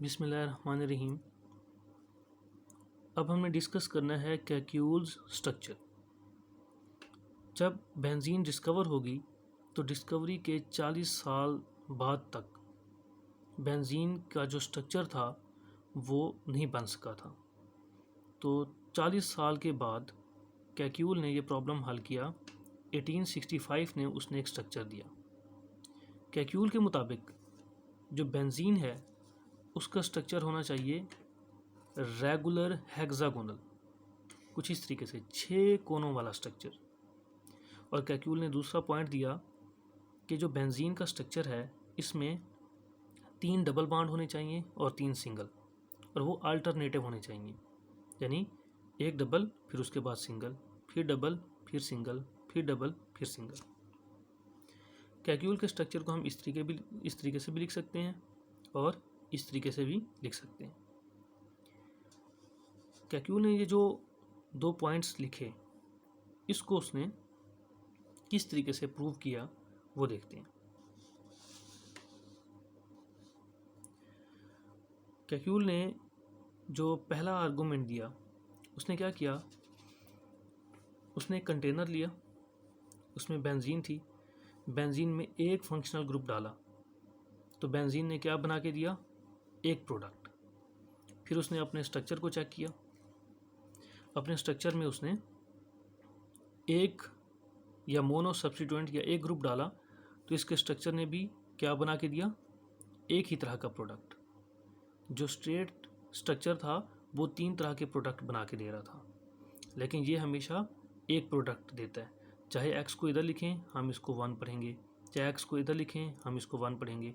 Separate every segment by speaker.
Speaker 1: बिस्मिल्लाहिर्रहमानिर्रहीम। अब हमें डिस्कस करना है कैक्यूल्स स्ट्रक्चर। जब बेंजीन डिस्कवर होगी तो डिस्कवरी के 40 साल बाद तक बेंजीन का जो स्ट्रक्चर था वो नहीं बन सका था। तो 40 साल के बाद कैक्यूल ने ये प्रॉब्लम हल किया। 1865 ने उसने एक स्ट्रक्चर दिया। कैक्यूल के मुताबिक जो बेंजीन है उसका स्ट्रक्चर होना चाहिए रेगुलर हेक्सागोनल, कुछ इस तरीके से 6 कोनों वाला स्ट्रक्चर। और कैक्यूल ने दूसरा पॉइंट दिया कि जो बेंजीन का स्ट्रक्चर है इसमें 3 डबल बॉन्ड होने चाहिए और 3 सिंगल, और वो अल्टरनेटिव होने चाहिए, यानी एक डबल फिर उसके बाद सिंगल, फिर डबल फिर सिंगल, फिर डबल फिर सिंगल। कैक्यूल के स्ट्रक्चर को हम इस तरीके से भी लिख सकते हैं और इस तरीके से भी लिख सकते हैं। कैक्यूल ने ये जो 2 पॉइंट्स लिखे इसको उसने किस तरीके से प्रूव किया वो देखते हैं। कैक्यूल ने जो पहला आर्गुमेंट दिया उसने क्या किया, उसने एक कंटेनर लिया, उसमें बेंजीन थी, बेंजीन में एक फंक्शनल ग्रुप डाला तो बेंजीन ने क्या बना के दिया, एक प्रोडक्ट। फिर उसने अपने स्ट्रक्चर को चेक किया, अपने स्ट्रक्चर में उसने एक या मोनो सब्स्टिट्यूएंट या एक ग्रुप डाला तो इसके स्ट्रक्चर ने भी क्या बना के दिया, एक ही तरह का प्रोडक्ट। जो स्ट्रेट स्ट्रक्चर था वो 3 तरह के प्रोडक्ट बना के दे रहा था, लेकिन ये हमेशा एक प्रोडक्ट देता है। चाहे एक्स को इधर लिखें हम इसको 1 पढ़ेंगे, चाहे एक्स को इधर लिखें हम इसको 1 पढ़ेंगे,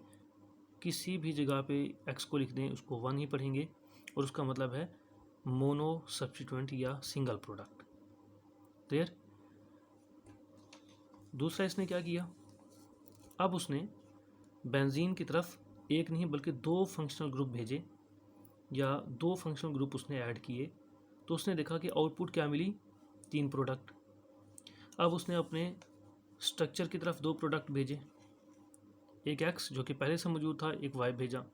Speaker 1: किसी भी जगह पे एक्स को लिख दें उसको 1 ही पढ़ेंगे, और उसका मतलब है मोनो सब्स्टिट्यूएंट या सिंगल प्रोडक्ट। क्लियर। दूसरा इसने क्या किया, अब उसने बेंजीन की तरफ एक नहीं बल्कि 2 फंक्शनल ग्रुप भेजे या 2 फंक्शनल ग्रुप उसने ऐड किए, तो उसने देखा कि आउटपुट क्या मिली, 3 प्रोडक्ट। अब उसने अपने स्ट्रक्चर की तरफ 2 प्रोडक्ट भेजे, एक एक्स जो कि पहले से मौजूद था, एक वाई भेजा।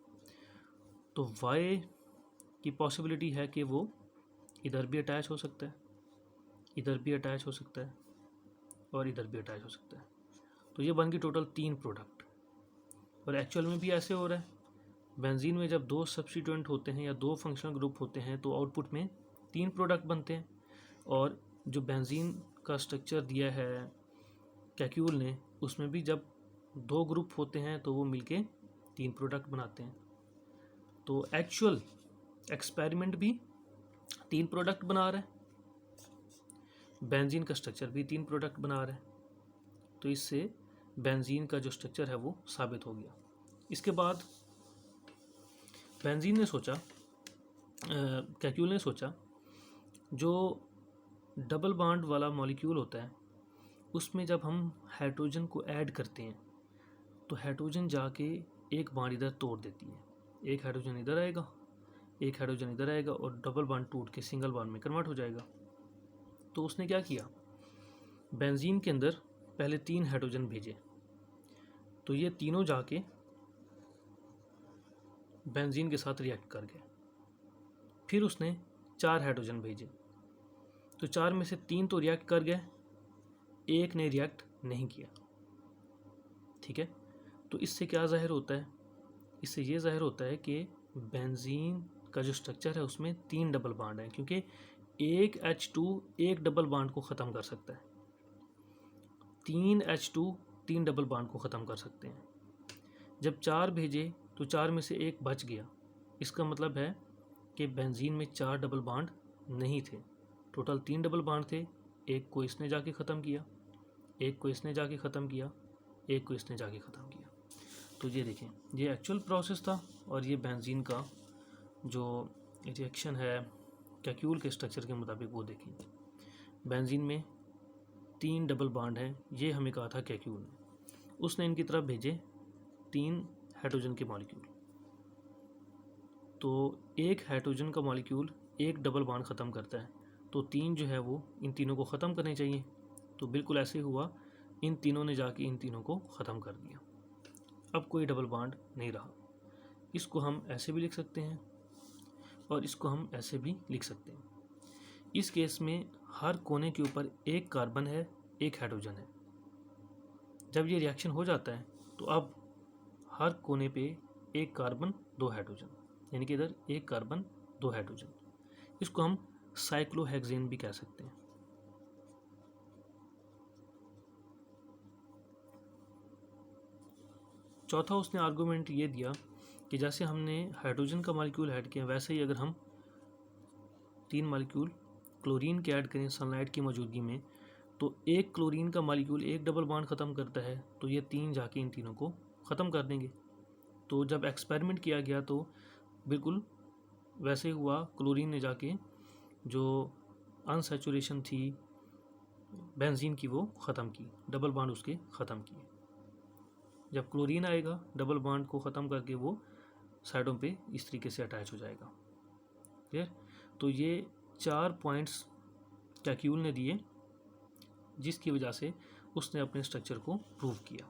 Speaker 1: तो वाई की पॉसिबिलिटी है कि वो इधर भी अटैच हो सकता है, इधर भी अटैच हो सकता है और इधर भी अटैच हो सकता है। तो ये बन गई टोटल 3 प्रोडक्ट। और एक्चुअल में भी ऐसे हो रहा है, बेंजीन में जब 2 सब्स्टिट्यूएंट होते हैं या 2 फंक्शनल ग्रुप होते हैं तो आउटपुट में 3 प्रोडक्ट बनते हैं। और जो बेंजीन का स्ट्रक्चर दिया है कैक्यूल ने उसमें भी जब 2 ग्रुप होते हैं तो वो मिलके 3 प्रोडक्ट बनाते हैं। तो एक्चुअल एक्सपेरिमेंट भी 3 प्रोडक्ट बना रहा है, बेंजीन का स्ट्रक्चर भी 3 प्रोडक्ट बना रहा है। तो इससे बेंजीन का जो स्ट्रक्चर है वो साबित हो गया। इसके बाद बेंजीन ने सोचा, कैक्यूल ने सोचा जो डबल बॉन्ड वाला मॉलिक्यूल होता है उसमें जब हम हाइड्रोजन को ऐड करते हैं तो हाइड्रोजन जाके एक बॉन्ड इधर तोड़ देती है, एक हाइड्रोजन इधर आएगा, एक हाइड्रोजन इधर आएगा और डबल बॉन्ड टूट के सिंगल बॉन्ड में कन्वर्ट हो जाएगा। तो उसने क्या किया, बेंजीन के अंदर पहले 3 हाइड्रोजन भेजे, तो ये तीनों जाके बेंजीन के साथ रिएक्ट कर गए। फिर उसने 4 हाइड्रोजन भेजे, तो 4 में से 3 तो रिएक्ट कर गए, एक ने रिएक्ट नहीं किया। ठीक है। तो इससे क्या जाहिर होता है, इससे ये जाहिर होता है कि बेंजीन का जो स्ट्रक्चर है उसमें 3 डबल बॉन्ड है, क्योंकि एक H2 एक डबल बॉन्ड को ख़त्म कर सकता है, 3 H2 3 डबल बॉन्ड को ख़त्म कर सकते हैं। जब 4 भेजे तो 4 में से एक बच गया, इसका मतलब है कि बेंजीन में 4 डबल बॉन्ड नहीं थे, टोटल 3 डबल बॉन्ड थे। एक को इसने जाके ख़त्म किया, एक को इसने जाके ख़त्म किया, एक को इसने जाके ख़त्म किया। तो ये देखें, ये एक्चुअल प्रोसेस था और ये बेंजीन का जो रिएक्शन है कैक्यूल के स्ट्रक्चर के मुताबिक वो देखें। बेंजीन में 3 डबल बॉन्ड है, ये हमें कहा था कैक्यूल ने। उसने इनकी तरफ भेजे 3 हाइड्रोजन के मॉलिक्यूल, तो एक हाइड्रोजन का मॉलिक्यूल एक डबल बॉन्ड ख़त्म करता है, तो 3 जो है वो इन तीनों को ख़त्म करने चाहिए। तो बिल्कुल ऐसे हुआ, इन तीनों ने जाके इन तीनों को ख़त्म कर दिया, अब कोई डबल बॉन्ड नहीं रहा। इसको हम ऐसे भी लिख सकते हैं और इसको हम ऐसे भी लिख सकते हैं। इस केस में हर कोने के ऊपर एक कार्बन है, एक हाइड्रोजन है। जब ये रिएक्शन हो जाता है तो अब हर कोने पे एक कार्बन, दो हाइड्रोजन, यानी कि इधर एक कार्बन, दो हाइड्रोजन। इसको हम साइक्लोहेक्सेन भी कह सकते हैं। चौथा उसने आर्गुमेंट ये दिया कि जैसे हमने हाइड्रोजन का मॉलिक्यूल ऐड किया, वैसे ही अगर हम 3 मॉलिक्यूल क्लोरीन के ऐड करें सनलाइट की मौजूदगी में, तो एक क्लोरीन का मॉलिक्यूल एक डबल बॉन्ड ख़त्म करता है, तो ये 3 जाके इन तीनों को ख़त्म कर देंगे। तो जब एक्सपेरिमेंट किया गया तो बिल्कुल वैसे हुआ, क्लोरीन ने जाके जो अनसैचुरेशन थी बेंजीन की वो ख़त्म की, डबल बॉन्ड उसके ख़त्म किए। जब क्लोरीन आएगा डबल बॉन्ड को ख़त्म करके वो साइडों पे इस तरीके से अटैच हो जाएगा। क्लियर? तो ये 4 पॉइंट्स कैक्यूल ने दिए जिसकी वजह से उसने अपने स्ट्रक्चर को प्रूव किया।